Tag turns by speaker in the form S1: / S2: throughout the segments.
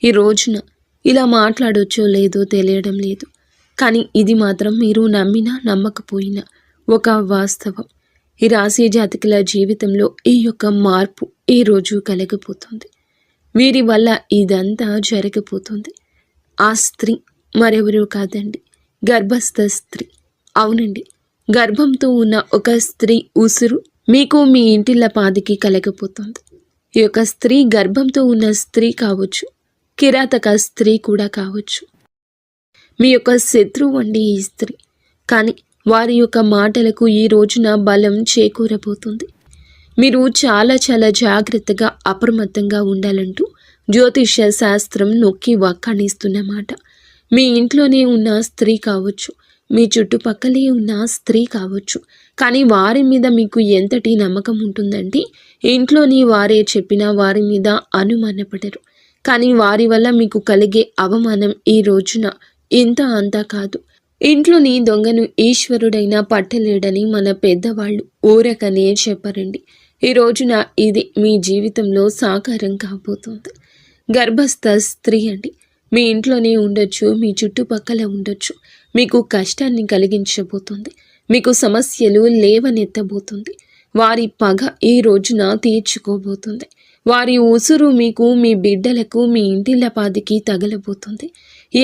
S1: ఈ రోజున ఇలా మాట్లాడొచ్చో లేదో తెలియడం లేదు. కానీ ఇది మాత్రం మీరు నమ్మినా నమ్మకపోయినా ఒక వాస్తవం. ఈ రాశి జాతకుల జీవితంలో ఈ యొక్క మార్పు ఈ రోజు కలగపోతుంది. వీరి వల్ల ఇదంతా జరగబోతుంది. ఆ స్త్రీ మరెవరూ కాదండి, గర్భస్థ స్త్రీ. అవునండి, గర్భంతో ఉన్న ఒక స్త్రీ ఉసురు మీకు మీ ఇంటిల్లపాదికి కలగపోతుంది. ఈ యొక్క స్త్రీ గర్భంతో ఉన్న స్త్రీ కావచ్చు, కిరాతక స్త్రీ కూడా కావచ్చు. మీ యొక్క శత్రువు అండి ఈ స్త్రీ. కానీ వారి యొక్క మాటలకు ఈ రోజున బలం చేకూరబోతుంది. మీరు చాలా చాలా జాగ్రత్తగా అప్రమత్తంగా ఉండాలంటూ జ్యోతిష్య శాస్త్రం నొక్కి వక్కాణిస్తున్నమాట. మీ ఇంట్లోనే ఉన్న స్త్రీ కావచ్చు, మీ చుట్టుపక్కలే ఉన్న స్త్రీ కావచ్చు, కానీ వారి మీద మీకు ఎంతటి నమ్మకం ఉంటుందంటే ఇంట్లోని వారే చెప్పినా వారి మీద అనుమానపడరు. కానీ వారి వల్ల మీకు కలిగే అవమానం ఈ రోజున ఇంత అంతా కాదు. ఇంట్లోని దొంగను ఈశ్వరుడైన పట్టలేడని మన పెద్దవాళ్ళు ఊరకనే చెప్పరండి. ఈ రోజున ఇది మీ జీవితంలో సాకారం కాబోతుంది. గర్భస్థ స్త్రీ అండి, మీ ఇంట్లోనే ఉండొచ్చు, మీ చుట్టుపక్కల ఉండొచ్చు. మీకు కష్టాన్ని కలిగించబోతుంది, మీకు సమస్యలు లేవనెత్తబోతుంది. వారి పగ ఈ రోజున తీర్చుకోబోతుంది. వారి ఉసురు మీకు, మీ బిడ్డలకు, మీ ఇంటిల్లపాదికి తగలబోతుంది.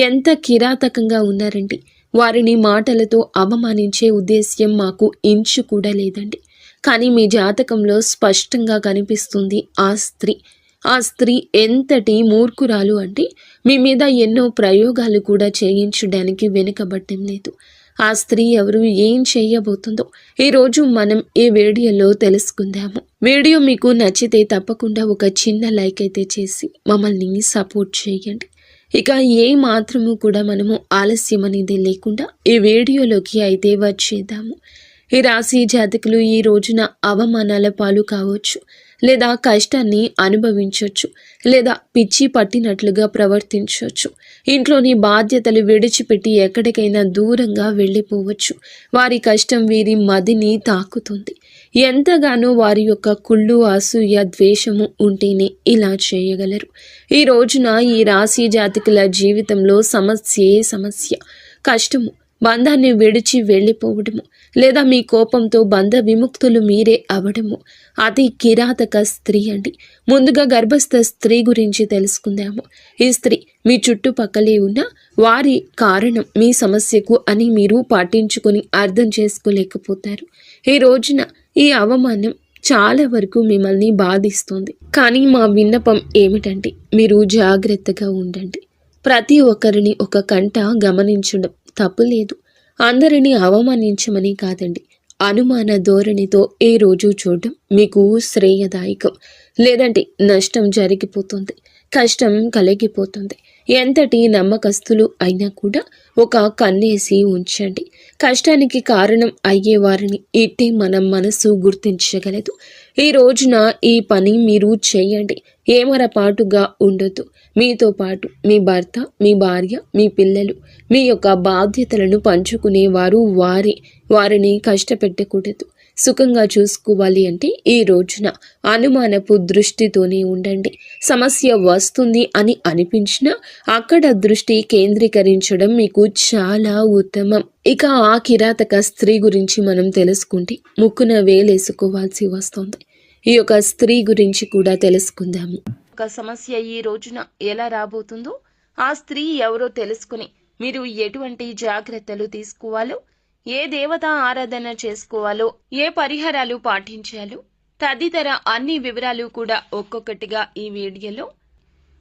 S1: ఎంత కిరాతకంగా ఉన్నారండి. వారిని మాటలతో అవమానించే ఉద్దేశ్యం మాకు ఇంచు కూడా లేదండి. కానీ మీ జాతకంలో స్పష్టంగా కనిపిస్తుంది ఆ స్త్రీ. ఆ స్త్రీ ఎంతటి మూర్ఖురాలు అంటే మీ మీద ఎన్నో ప్రయోగాలు కూడా చేయించడానికి వెనుకబట్టం లేదు. ఆ స్త్రీ ఎవరు, ఏం చేయబోతుందో ఈరోజు మనం ఈ వీడియోలో తెలుసుకుందాము. వీడియో మీకు నచ్చితే తప్పకుండా ఒక చిన్న లైక్ అయితే చేసి మమ్మల్ని సపోర్ట్ చేయండి. ఇక ఏ మాత్రము కూడా మనము ఆలస్యం అనేది లేకుండా ఈ వీడియోలోకి అయితే వచ్చేద్దాము. ఈ రాశి జాతకులు ఈ రోజున అవమానాల పాలు కావచ్చు, లేదా కష్టాన్ని అనుభవించవచ్చు, లేదా పిచ్చి పట్టినట్లుగా ప్రవర్తించవచ్చు. ఇంట్లోని బాధ్యతలు విడిచిపెట్టి ఎక్కడికైనా దూరంగా వెళ్ళిపోవచ్చు. వారి కష్టం వీరి మదిని తాకుతుంది. ఎంతగానో వారి యొక్క కుళ్ళు, అసూయ, ద్వేషము ఉంటేనే ఇలా చేయగలరు. ఈ రోజున ఈ రాశి జాతకుల జీవితంలో సమస్యే సమస్య. కష్టము, బంధాన్ని విడిచి వెళ్ళిపోవడము, లేదా మీ కోపంతో బంధ విముక్తులు మీరే అవడము. అతి కిరాతక స్త్రీ అండి. ముందుగా గర్భస్థ స్త్రీ గురించి తెలుసుకుందాము. ఈ స్త్రీ మీ చుట్టుపక్కలే ఉన్న వారి కారణం మీ సమస్యకు అని మీరు పాటించుకొని అర్థం చేసుకోలేకపోతారు. ఈ రోజున ఈ అవమానం చాలా వరకు మిమ్మల్ని బాధిస్తుంది. కానీ మా విన్నపం ఏమిటంటే మీరు జాగ్రత్తగా ఉండండి. ప్రతి ఒక్కరిని ఒక కంట గమనించడం తప్పులేదు. అందరినీ అవమానించమని కాదండి, అనుమాన ధోరణితో ఏ రోజు చూడడం మీకు శ్రేయదాయకం. లేదంటే నష్టం జరిగిపోతుంది, కష్టం కలిగిపోతుంది. ఎంతటి నమ్మకస్తులు అయినా కూడా ఒక కన్నేసి ఉంచండి. కష్టానికి కారణం అయ్యేవారిని ఇట్టే మనం మనసు గుర్తించగలదు. ఈ రోజున ఈ పని మీరు చేయండి. ఏమరపాటుగా ఉండొద్దు. మీతో పాటు మీ భర్త, మీ భార్య, మీ పిల్లలు, మీ యొక్క బాధ్యతలను పంచుకునేవారు వారిని కష్టపెట్టకూడదు. సుఖంగా చూసుకోవాలి అంటే ఈ రోజున అనుమానపు దృష్టితోనే ఉండండి. సమస్య వస్తుంది అని అనిపించినా అక్కడ దృష్టి కేంద్రీకరించడం మీకు చాలా ఉత్తమం. ఇక ఆ కిరాతక స్త్రీ గురించి మనం తెలుసుకుంటే ముక్కున వేలేసుకోవాల్సి వస్తుంది. ఈ యొక్క స్త్రీ గురించి కూడా తెలుసుకుందాము. ఒక సమస్య ఈ రోజున ఎలా రాబోతుందో, ఆ స్త్రీ ఎవరో తెలుసుకుని మీరు ఎటువంటి జాగ్రత్తలు తీసుకోవాలో, ఏ దేవత ఆరాధన చేసుకోవాలో, ఏ పరిహారాలు పాటించాలో తదితర అన్ని వివరాలు కూడా ఒక్కొక్కటిగా ఈ వీడియోలో.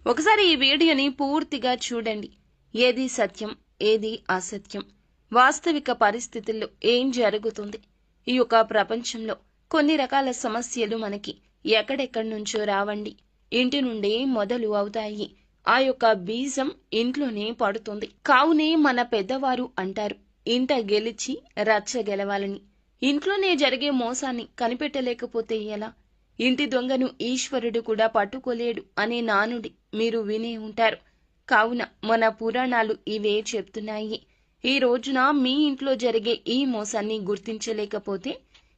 S1: ఒకసారి ఈ వీడియోని పూర్తిగా చూడండి. ఏది సత్యం, ఏది అసత్యం, వాస్తవిక పరిస్థితుల్లో ఏం జరుగుతుంది. ఈ యొక్క ప్రపంచంలో కొన్ని రకాల సమస్యలు మనకి ఎక్కడెక్కడి నుంచో రావండి, ఇంటి నుండే మొదలు అవుతాయి. ఆ యొక్క బీజం ఇంట్లోనే పడుతుంది. కావునే మన పెద్దవారు అంటారు, ఇంట గెలిచి రచ్చ గెలవాలని. ఇంట్లోనే జరిగే మోసాన్ని కనిపెట్టలేకపోతే ఎలా? ఇంటి దొంగను ఈశ్వరుడు కూడా పట్టుకోలేడు అనే నానుడి మీరు వినే ఉంటారు. కావున మన పురాణాలు ఇవే చెప్తున్నాయి. ఈ రోజున మీ ఇంట్లో జరిగే ఈ మోసాన్ని గుర్తించలేకపోతే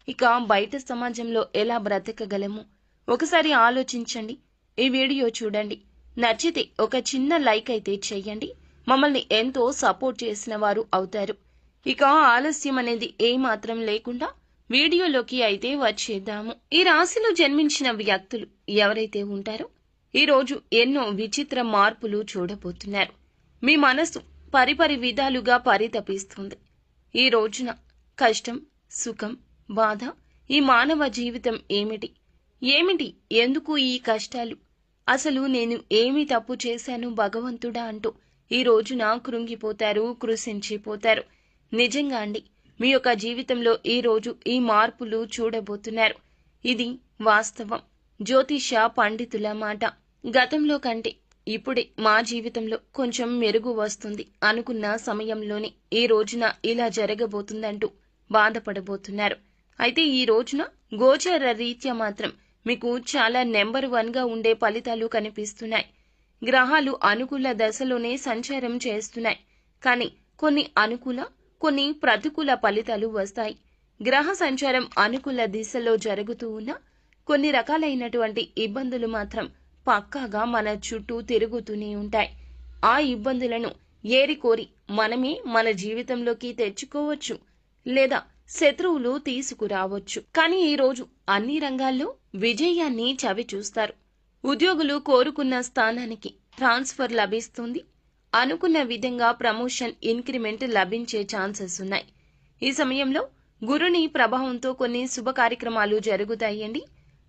S1: ఇక బయట సమాజంలో ఎలా బ్రతకగలము? ఒకసారి ఆలోచించండి. ఈ వీడియో చూడండి. నచ్చితే ఒక చిన్న లైక్ అయితే చెయ్యండి. మమ్మల్ని ఎంతో సపోర్ట్ చేసిన వారు అవుతారు. ఇక ఆలస్యం అనేది ఏమాత్రం లేకుండా వీడియోలోకి అయితే వచ్చేద్దాము. ఈ రాశిలో జన్మించిన వ్యక్తులు ఎవరైతే ఉంటారో ఈరోజు ఎన్నో విచిత్ర మార్పులు చూడబోతున్నారు. మీ మనసు పరిపరి విధాలుగా పరితపిస్తుంది. ఈ రోజున కష్టం, సుఖం, బాధ, ఈ మానవ జీవితం ఏమిటి, ఎందుకు ఈ కష్టాలు, అసలు నేను ఏమి తప్పు చేశాను భగవంతుడా అంటూ ఈ రోజున కృంగిపోతారు, కృశించిపోతారు. నిజంగా అండి, మీ యొక్క జీవితంలో ఈ రోజు ఈ మార్పులు చూడబోతున్నారు. ఇది వాస్తవం. జ్యోతిష పండితుల మాట. గతంలో కంటే ఇప్పుడే మా జీవితంలో కొంచెం మెరుగు వస్తుంది అనుకున్న సమయంలోనే ఈ రోజున ఇలా జరగబోతుందంటూ బాధపడబోతున్నారు. అయితే ఈ రోజున గోచర రీత్యా మాత్రం మీకు చాలా నెంబర్ 1గా ఉండే ఫలితాలు కనిపిస్తున్నాయి. గ్రహాలు అనుకూల దశలోనే సంచారం చేస్తున్నాయి. కానీ కొన్ని అనుకూల, కొన్ని ప్రతికూల ఫలితాలు వస్తాయి. గ్రహ సంచారం అనుకూల దిశలో జరుగుతూ ఉన్న కొన్ని రకాలైనటువంటి ఇబ్బందులు మాత్రం పక్కాగా మన చుట్టూ తిరుగుతూనే ఉంటాయి. ఆ ఇబ్బందులను ఏరికోరి మనమే మన జీవితంలోకి తెచ్చుకోవచ్చు, లేదా శత్రువులు తీసుకురావచ్చు. కానీ ఈరోజు అన్ని రంగాల్లో విజయాన్ని చవి చూస్తారు. ఉద్యోగులు కోరుకున్న స్థానానికి ట్రాన్స్ఫర్ లభిస్తుంది. అనుకున్న విధంగా ప్రమోషన్, ఇంక్రిమెంట్ లభించే ఛాన్సెస్ ఉన్నాయి. ఈ సమయంలో గురుని ప్రభావంతో కొన్ని శుభ కార్యక్రమాలు జరుగుతాయండి.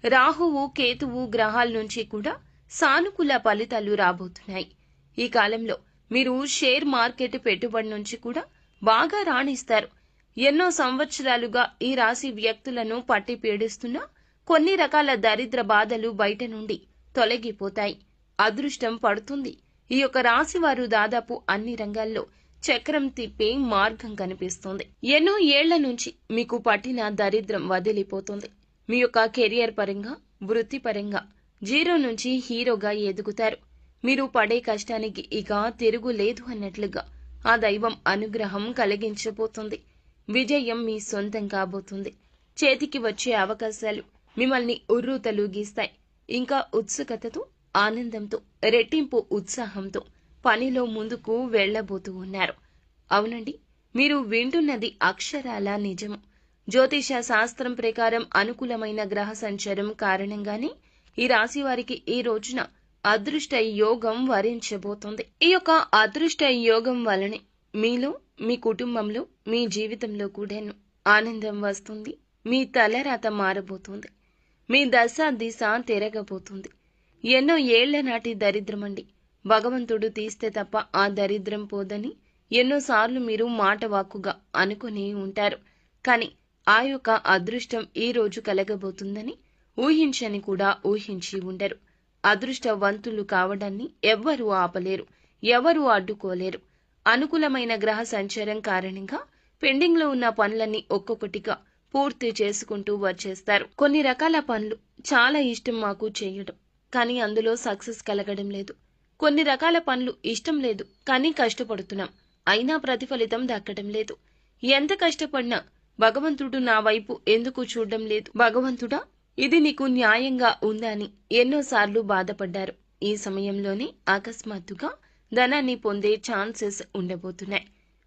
S1: రాహువు, కేతువు గ్రహాల నుంచి కూడా సానుకూల ఫలితాలు రాబోతున్నాయి. ఈ కాలంలో మీరు షేర్ మార్కెట్ పెట్టుబడి నుంచి కూడా బాగా రాణిస్తారు. ఎన్నో సంవత్సరాలుగా ఈ రాశి వ్యక్తులను పట్టి పీడిస్తున్న కొన్ని రకాల దరిద్ర బాధలు బయట నుండి తొలగిపోతాయి. అదృష్టం పడుతుంది. ఈ యొక్క రాశి వారు దాదాపు అన్ని రంగాల్లో చక్రం తిప్పే మార్గం కనిపిస్తుంది. ఎన్నో ఏళ్ల నుంచి మీకు పట్టిన దరిద్రం వదిలిపోతుంది. మీ యొక్క కెరియర్ పరంగా, వృత్తిపరంగా 0 నుంచి హీరోగా ఎదుగుతారు. మీరు పడే కష్టానికి ఇక తిరుగులేదు అన్నట్లుగా ఆ దైవం అనుగ్రహం కలిగించబోతుంది. విజయం మీ సొంతం కాబోతుంది. చేతికి వచ్చే అవకాశాలు మిమ్మల్ని ఉర్రూతలూగిస్తాయి. ఇంకా ఉత్సుకతతో, ఆనందంతో, రెట్టింపు ఉత్సాహంతో పనిలో ముందుకు వెళ్లబోతూ ఉన్నారు. అవునండి, మీరు వింటున్నది అక్షరాల నిజము. జ్యోతిష శాస్త్రం ప్రకారం అనుకూలమైన గ్రహ సంచారం కారణంగానే ఈ రాశి వారికి ఈ రోజున అదృష్ట యోగం వరించబోతోంది. ఈ యొక్క అదృష్ట యోగం వలనే మీలో, మీ కుటుంబంలో, మీ జీవితంలో కూడాను ఆనందం వస్తుంది. మీ తలరాత మారబోతుంది. మీ దశ దిశ తిరగబోతుంది. ఎన్నో ఏళ్ల నాటి దరిద్రమండి, భగవంతుడు తీస్తే తప్ప ఆ దరిద్రం పోదని ఎన్నోసార్లు మీరు మాట వాక్కుగా అనుకుని ఉంటారు. కానీ ఆ యొక్క అదృష్టం ఈ రోజు కలగబోతుందని ఊహించని కూడా ఊహించి ఉండరు. అదృష్టవంతులు కావడాన్ని ఎవ్వరూ ఆపలేరు, ఎవరూ అడ్డుకోలేరు. అనుకూలమైన గ్రహ సంచారం కారణంగా పెండింగ్ లో ఉన్న పనులన్నీ ఒక్కొక్కటిగా పూర్తి చేసుకుంటూ వచ్చేస్తారు. కొన్ని రకాల పనులు చాలా ఇష్టం మాకు చేయడం, కానీ అందులో సక్సెస్ కలగడం లేదు. కొన్ని రకాల పనులు ఇష్టం లేదు, కానీ కష్టపడుతున్నాం, అయినా ప్రతిఫలితం దక్కడం లేదు. ఎంత కష్టపడినా భగవంతుడు నా వైపు ఎందుకు చూడడం లేదు, భగవంతుడా ఇది నీకు న్యాయంగా ఉందా అని ఎన్నోసార్లు బాధపడ్డారు. ఈ సమయంలోనే అకస్మాత్తుగా ధనాన్ని పొందే ఛాన్సెస్ ఉండబోతున్నాయి.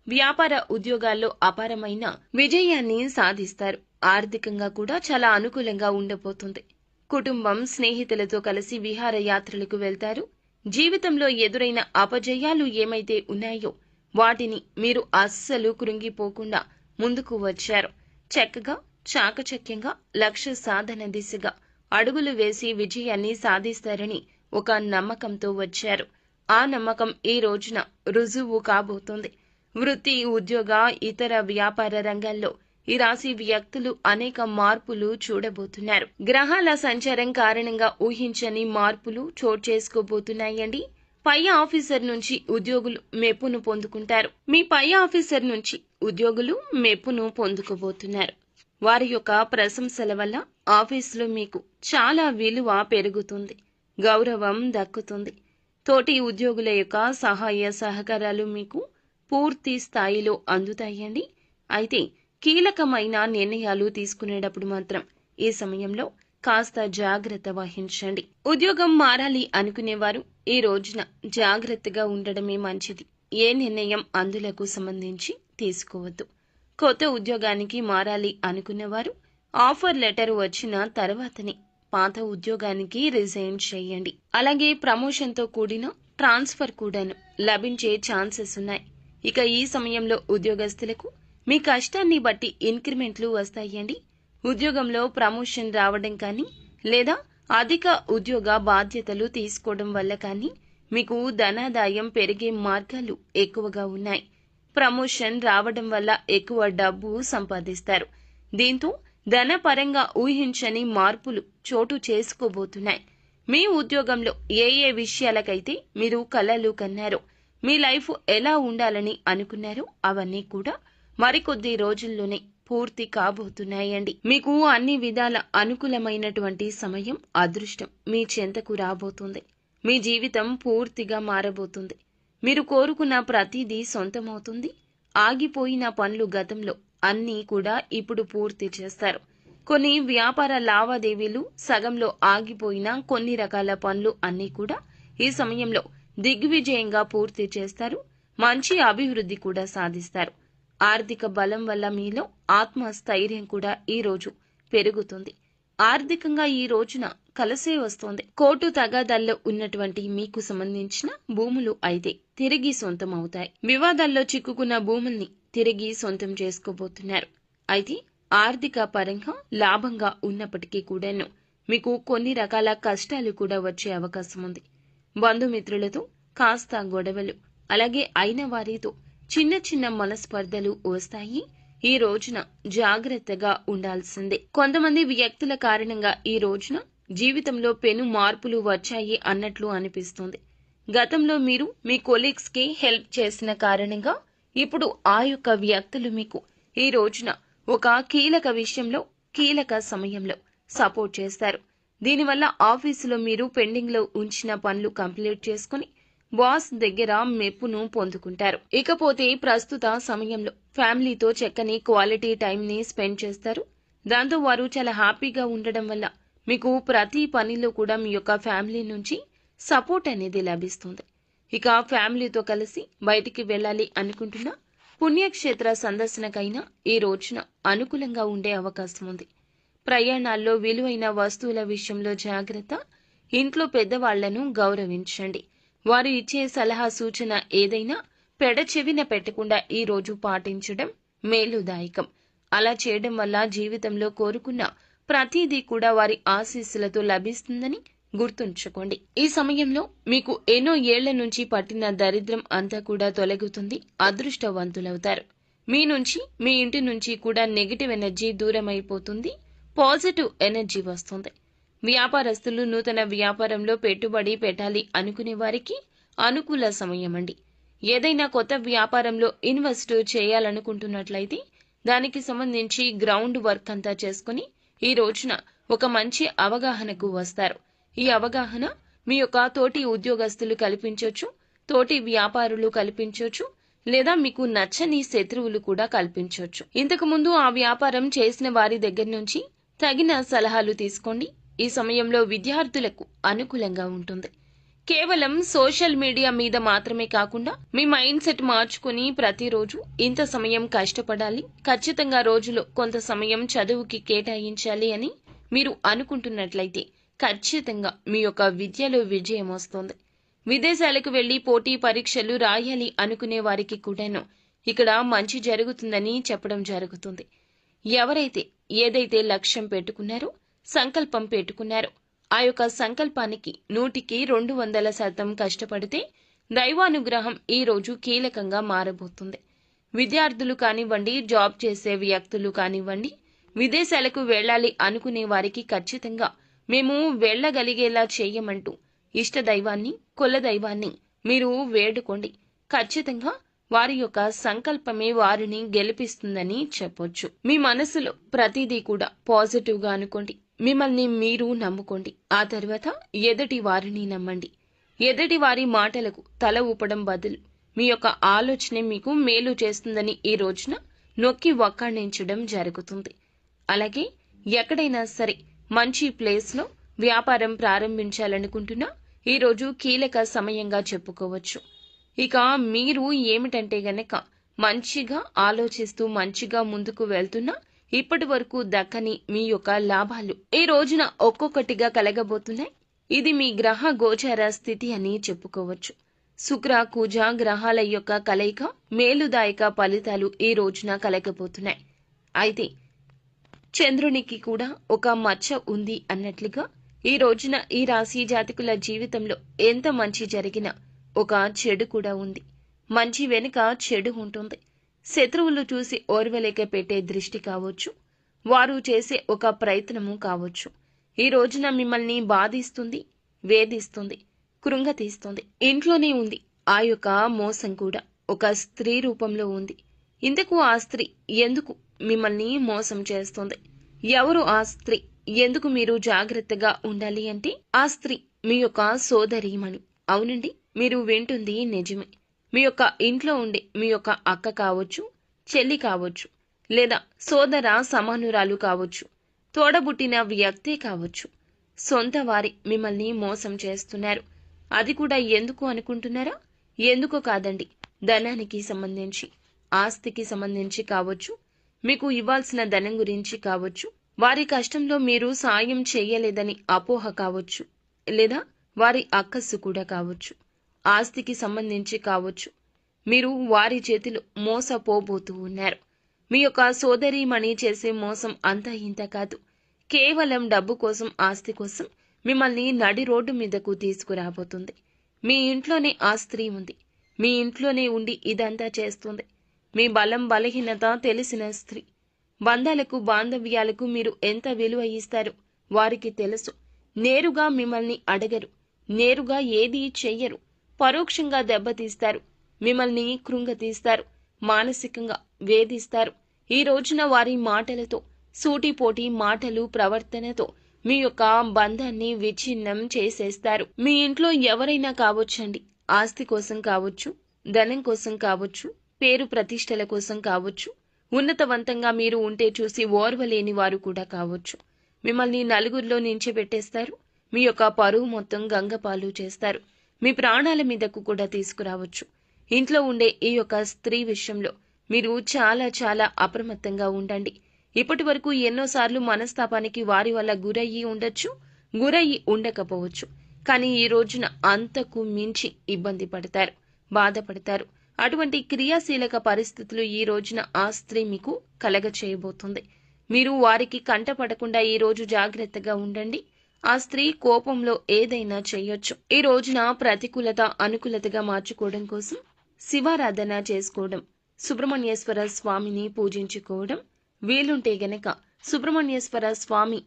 S1: వ్యాపార ఉద్యోగాల్లో అపారమైన విజయాన్ని సాధిస్తారు. ఆర్థికంగా కూడా చాలా అనుకూలంగా ఉండబోతుంది. కుటుంబం, స్నేహితులతో కలిసి విహారయాత్రలకు వెళ్తారు. జీవితంలో ఎదురైన అపజయాలు ఏమైతే ఉన్నాయో వాటిని మీరు అస్సలు కృంగిపోకుండా ముందుకు వచ్చారు. చక్కగా, చాకచక్యంగా లక్ష్య సాధన దిశగా అడుగులు వేసి విజయాన్ని సాధిస్తారని ఒక నమ్మకంతో వచ్చారు. ఆ నమ్మకం ఈ రోజున రుజువు కాబోతోంది. వృత్తి, ఉద్యోగ, ఇతర వ్యాపార రంగాల్లో ఈ రాశి వ్యక్తులు అనేక మార్పులు చూడబోతున్నారు. గ్రహాల సంచారం కారణంగా ఊహించని మార్పులు చోటు చేసుకోబోతున్నాయండి. పై ఆఫీసర్ నుంచి ఉద్యోగులు మెప్పును పొందుకుంటారు. మీ పై ఆఫీసర్ నుంచి ఉద్యోగులు మెప్పును పొందుకోబోతున్నారు. వారి యొక్క ప్రశంసల వల్ల ఆఫీసులో మీకు చాలా విలువ పెరుగుతుంది, గౌరవం దక్కుతుంది. తోటి ఉద్యోగుల యొక్క సహాయ సహకారాలు మీకు పూర్తి స్థాయిలో అందుతాయండి. అయితే కీలకమైన నిర్ణయాలు తీసుకునేటప్పుడు మాత్రం ఈ సమయంలో కాస్త జాగ్రత్త వహించండి. ఉద్యోగం మారాలి అనుకునేవారు ఈ రోజున జాగ్రత్తగా ఉండడమే మంచిది. ఏ నిర్ణయం అందులకు సంబంధించి తీసుకోవద్దు. కొత్త ఉద్యోగానికి మారాలి అనుకున్నవారు ఆఫర్ లెటర్ వచ్చిన తర్వాతనే పాత ఉద్యోగానికి రిజైన్ చేయండి. అలాగే ప్రమోషన్తో కూడిన ట్రాన్స్ఫర్ కూడాను లభించే ఛాన్సెస్ ఉన్నాయి. ఇక ఈ సమయంలో ఉద్యోగస్తులకు మీ కష్టాన్ని బట్టి ఇంక్రిమెంట్లు వస్తాయండి. ఉద్యోగంలో ప్రమోషన్ రావడం కానీ లేదా అధిక ఉద్యోగ బాధ్యతలు తీసుకోవడం వల్ల కానీ మీకు ధనాదాయం పెరిగే మార్గాలు ఎక్కువగా ఉన్నాయి. ప్రమోషన్ రావడం వల్ల ఎక్కువ డబ్బు సంపాదిస్తారు. దీంతో ధనపరంగా ఊహించని మార్పులు చోటు చేసుకోబోతున్నాయి. మీ ఉద్యోగంలో ఏ విషయాలకైతే మీరు కలలు కన్నారో, మీ లైఫ్ ఎలా ఉండాలని అనుకున్నారో అవన్నీ కూడా మరికొద్ది రోజుల్లోనే పూర్తి కాబోతున్నాయండి. మీకు అన్ని విధాల అనుకూలమైనటువంటి సమయం, అదృష్టం మీ చెంతకు రాబోతుంది. మీ జీవితం పూర్తిగా మారబోతుంది. మీరు కోరుకున్న ప్రతిదీ సొంతమవుతుంది. ఆగిపోయిన పనులు గతంలో అన్నీ కూడా ఇప్పుడు పూర్తి చేస్తారు. కొన్ని వ్యాపార లావాదేవీలు సగంలో ఆగిపోయిన కొన్ని రకాల పనులు అన్నీ కూడా ఈ సమయంలో దిగ్విజయంగా పూర్తి చేస్తారు. మంచి అభివృద్ధి కూడా సాధిస్తారు. ఆర్థిక బలం వల్ల మీలో ఆత్మస్థైర్యం కూడా ఈ రోజు పెరుగుతుంది. ఆర్థికంగా ఈ రోజున కలిసే వస్తోంది. కోర్టు తగాదాల్లో ఉన్నటువంటి మీకు సంబంధించిన భూములు అయితే తిరిగి సొంతం అవుతాయి. వివాదాల్లో చిక్కుకున్న భూముల్ని తిరిగి సొంతం చేసుకోబోతున్నారు. అయితే ఆర్థిక పరంగా లాభంగా ఉన్నప్పటికీ కూడాను మీకు కొన్ని రకాల కష్టాలు కూడా వచ్చే అవకాశం ఉంది. బంధుమిత్రులతో కాస్త గొడవలు, అలాగే అయిన వారితో చిన్న చిన్న మనస్పర్ధలు వస్తాయి. ఈ రోజున జాగ్రత్తగా ఉండాల్సిందే. కొంతమంది వ్యక్తుల కారణంగా ఈ రోజున జీవితంలో పెను మార్పులు వచ్చాయి అన్నట్లు అనిపిస్తుంది. గతంలో మీరు మీ కొలీగ్స్ కి హెల్ప్ చేసిన కారణంగా ఇప్పుడు ఆ యొక్క వ్యక్తులు మీకు ఈ రోజున ఒక కీలక విషయంలో, కీలక సమయంలో సపోర్ట్ చేస్తారు. దీనివల్ల ఆఫీసులో మీరు పెండింగ్ లో ఉంచిన పనులు కంప్లీట్ చేసుకుని బాస్ దగ్గర మెప్పును పొందుకుంటారు. ఇకపోతే ప్రస్తుత సమయంలో ఫ్యామిలీతో చక్కని క్వాలిటీ టైం ని స్పెండ్ చేస్తారు. దాంతో వారు చాలా హ్యాపీగా ఉండడం వల్ల మీకు ప్రతి పనిలో కూడా మీ యొక్క ఫ్యామిలీ నుంచి సపోర్ట్ అనేది లభిస్తుంది. ఇక ఫ్యామిలీతో కలిసి బయటికి వెళ్ళాలి అనుకుంటున్నా పుణ్యక్షేత్ర సందర్శనకైనా ఈ రోజున అనుకూలంగా ఉండే అవకాశం ఉంది. ప్రయాణాల్లో విలువైన వస్తువుల విషయంలో జాగ్రత్త. ఇంట్లో పెద్దవాళ్లను గౌరవించండి. వారు ఇచ్చే సలహా సూచన ఏదైనా పెడచెవిన పెట్టకుండా ఈ రోజు పాటించడం మేలుదాయకం. అలా చేయడం వల్ల జీవితంలో కోరుకున్న ప్రతిదీ కూడా వారి ఆశీస్సులతో లభిస్తుందని గుర్తుంచుకోండి. ఈ సమయంలో మీకు ఎన్నో ఏళ్ల నుంచి పట్టిన దరిద్రం అంతా కూడా తొలగుతుంది. అదృష్టవంతులవుతారు. మీ నుంచి, మీ ఇంటి నుంచి కూడా నెగిటివ్ ఎనర్జీ దూరమైపోతుంది. పాజిటివ్ ఎనర్జీ వస్తుంది. వ్యాపారస్తులు నూతన వ్యాపారంలో పెట్టుబడి పెట్టాలి అనుకునే వారికి అనుకూల సమయం అండి. ఏదైనా కొత్త వ్యాపారంలో ఇన్వెస్ట్ చేయాలనుకుంటున్నట్లయితే దానికి సంబంధించి గ్రౌండ్ వర్క్ అంతా చేసుకుని ఈ రోజున ఒక మంచి అవగాహనకు వస్తారు. ఈ అవగాహన మీ యొక్క తోటి ఉద్యోగస్తులు కల్పించవచ్చు, తోటి వ్యాపారులు కల్పించవచ్చు, లేదా మీకు నచ్చని శత్రువులు కూడా కల్పించవచ్చు. ఇంతకు ముందు ఆ వ్యాపారం చేసిన వారి దగ్గర నుంచి తగిన సలహాలు తీసుకోండి. ఈ సమయంలో విద్యార్థులకు అనుకూలంగా ఉంటుంది. కేవలం సోషల్ మీడియా మీద మాత్రమే కాకుండా మీ మైండ్ సెట్ మార్చుకుని ప్రతిరోజు ఇంత సమయం కష్టపడాలి, ఖచ్చితంగా రోజులో కొంత సమయం చదువుకి కేటాయించాలి అని మీరు అనుకుంటున్నట్లయితే ఖచ్చితంగా మీ యొక్క విద్యలో విజయం వస్తుంది. విదేశాలకు వెళ్లి పోటీ పరీక్షలు రాయాలి అనుకునే వారికి కూడాను ఇక్కడ మంచి జరుగుతుందని చెప్పడం జరుగుతుంది. ఎవరైతే ఏదైతే లక్ష్యం పెట్టుకున్నారో, సంకల్పం పెట్టుకున్నారో ఆ యొక్క సంకల్పానికి 100% కష్టపడితే దైవానుగ్రహం ఈ రోజు కీలకంగా మారబోతుంది. విద్యార్థులు కానివ్వండి, జాబ్ చేసే వ్యక్తులు కానివ్వండి, విదేశాలకు వెళ్లాలి అనుకునే వారికి ఖచ్చితంగా మేము వెళ్లగలిగేలా చేయమంటూ ఇష్ట దైవాన్ని, కుల దైవాన్ని మీరు వేడుకోండి. ఖచ్చితంగా వారి యొక్క సంకల్పమే వారిని గెలిపిస్తుందని చెప్పొచ్చు. మీ మనసులో ప్రతిదీ కూడా పాజిటివ్ గా అనుకోండి. మిమ్మల్ని మీరు నమ్ముకోండి. ఆ తర్వాత ఎదుటి వారిని నమ్మండి. ఎదుటి వారి మాటలకు తల ఊపడం బదులు మీ యొక్క ఆలోచనే మీకు మేలు చేస్తుందని ఈ రోజున నొక్కి వక్కాణించడం జరుగుతుంది. అలాగే ఎక్కడైనా సరే మంచి ప్లేస్లో వ్యాపారం ప్రారంభించాలనుకుంటున్నా ఈరోజు కీలక సమయంగా చెప్పుకోవచ్చు. ఇక మీరు ఏమిటంటే గనక మంచిగా ఆలోచిస్తూ మంచిగా ముందుకు వెళ్తున్నా ఇప్పటి వరకు దక్కని మీ యొక్క లాభాలు ఈ రోజున ఒక్కొక్కటిగా కలగబోతున్నాయి. ఇది మీ గ్రహ గోచార స్థితి అని చెప్పుకోవచ్చు. శుక్ర కుజ గ్రహాల యొక్క కలయిక మేలుదాయక ఫలితాలు ఈ రోజున కలగబోతున్నాయి. అయితే చంద్రునికి కూడా ఒక మచ్చ ఉంది అన్నట్లుగా ఈ రోజున ఈ రాశి జాతకుల జీవితంలో ఎంత మంచి జరిగినా ఒక చెడు కూడా ఉంది. మంచి వెనుక చెడు ఉంటుంది. శత్రువులు చూసి ఓర్వలేక పెట్టే దృష్టి కావచ్చు, వారు చేసే ఒక ప్రయత్నము కావచ్చు, ఈ రోజున మిమ్మల్ని బాధిస్తుంది, వేధిస్తుంది, కృంగతీస్తుంది. ఇంట్లోనే ఉంది ఆ యొక్క మోసం కూడా ఒక స్త్రీ రూపంలో ఉంది. ఇంతకు ఆ స్త్రీ ఎందుకు మిమ్మల్ని మోసం చేస్తుంది? ఎవరు ఆ స్త్రీ? ఎందుకు మీరు జాగ్రత్తగా ఉండాలి అంటే ఆ స్త్రీ మీ యొక్క సోదరీమణి. అవునండి, మీరు వింటుంది నిజమే. మీ యొక్క ఇంట్లో ఉండే మీ యొక్క అక్క కావచ్చు, చెల్లి కావచ్చు, లేదా సోదర సమానురాలు కావచ్చు, తోడబుట్టిన వ్యక్తే కావచ్చు, సొంత వారి మిమ్మల్ని మోసం చేస్తున్నారు. అది కూడా ఎందుకు అనుకుంటున్నారా? ఎందుకో కాదండి, ధనానికి సంబంధించి, ఆస్తికి సంబంధించి కావచ్చు, మీకు ఇవ్వాల్సిన ధనం గురించి కావచ్చు, వారి కష్టంలో మీరు సాయం చేయలేదని అపోహ కావచ్చు, లేదా వారి అక్కస్సు కూడా కావచ్చు, ఆస్తికి సంబంధించి కావచ్చు, మీరు వారి చేతిలో మోసపోబోతూ ఉన్నారు. మీ యొక్క సోదరీమణి చేసే మోసం అంతా ఇంత కాదు. కేవలం డబ్బు కోసం, ఆస్తి కోసం మిమ్మల్ని నడి రోడ్డు మీదకు తీసుకురాబోతుంది. మీ ఇంట్లోనే ఆ స్త్రీ ఉంది. మీ ఇంట్లోనే ఉండి ఇదంతా చేస్తుంది. మీ బలం బలహీనత తెలిసిన స్త్రీ. బంధాలకు బాంధవ్యాలకు మీరు ఎంత విలువ ఇస్తారో వారికి తెలుసు. నేరుగా మిమ్మల్ని అడగరు, నేరుగా ఏదీ చెయ్యరు, పరోక్షంగా దెబ్బతీస్తారు, మిమ్మల్ని కృంగతీస్తారు, మానసికంగా వేధిస్తారు. ఈ రోజున వారి మాటలతో, సూటిపోటి మాటలు, ప్రవర్తనతో మీ యొక్క బంధాన్ని విచ్ఛిన్నం చేసేస్తారు. మీ ఇంట్లో ఎవరైనా కావచ్చండి, ఆస్తి కోసం కావచ్చు, ధనం కోసం కావచ్చు, పేరు ప్రతిష్టల కోసం కావచ్చు, ఉన్నతవంతంగా మీరు ఉంటే చూసి ఓర్వలేని వారు కూడా కావచ్చు. మిమ్మల్ని నలుగురిలో నించిపెట్టేస్తారు. మీ యొక్క పరువు మొత్తం గంగపాలు చేస్తారు. మీ ప్రాణాల మీదకు కూడా తీసుకురావచ్చు. ఇంట్లో ఉండే ఈ యొక్క స్త్రీ విషయంలో మీరు చాలా చాలా అప్రమత్తంగా ఉండండి. ఇప్పటి వరకు ఎన్నోసార్లు మనస్తాపానికి వారి వల్ల గురయ్యి ఉండొచ్చు, గురయ్యి ఉండకపోవచ్చు. కానీ ఈ రోజున అంతకు మించి ఇబ్బంది పడతారు, బాధపడతారు. అటువంటి క్రియాశీలక పరిస్థితులు ఈ రోజున ఆ స్త్రీ మీకు కలగ చేయబోతుంది. మీరు వారికి కంటపడకుండా ఈ రోజు జాగ్రత్తగా ఉండండి. ఆ స్త్రీ కోపంలో ఏదైనా చేయొచ్చు. ఈ రోజున ప్రతికూలత అనుకూలతగా మార్చుకోవడం కోసం శివారాధన చేసుకోవడం, సుబ్రహ్మణ్యేశ్వర స్వామిని పూజించుకోవడం, వీలుంటే గనక సుబ్రహ్మణ్యేశ్వర స్వామి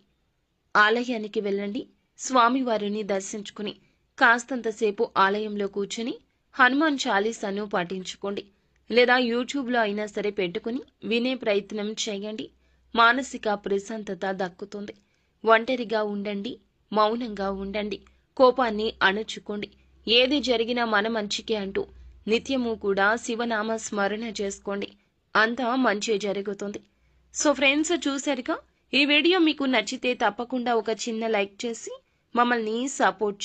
S1: ఆలయానికి వెళ్ళండి. స్వామివారిని దర్శించుకుని కాస్తంతసేపు ఆలయంలో కూర్చుని హనుమాన్ చాలీసాను పాటించుకోండి. లేదా యూట్యూబ్లో అయినా సరే పెట్టుకుని వినే ప్రయత్నం చేయండి. మానసిక ప్రశాంతత దక్కుతుంది. ఒంటరిగా ఉండండి, మౌనంగా ఉండండి, కోపాన్ని అణుచుకోండి. ఏది జరిగినా మన మంచికే అంటూ నిత్యము కూడా శివనామ స్మరణ చేసుకోండి. అంతా మంచి జరుగుతుంది. సో ఫ్రెండ్స్, చూశారుగా, ఈ వీడియో మీకు నచ్చితే తప్పకుండా ఒక చిన్న లైక్ చేసి మమ్మల్ని సపోర్ట్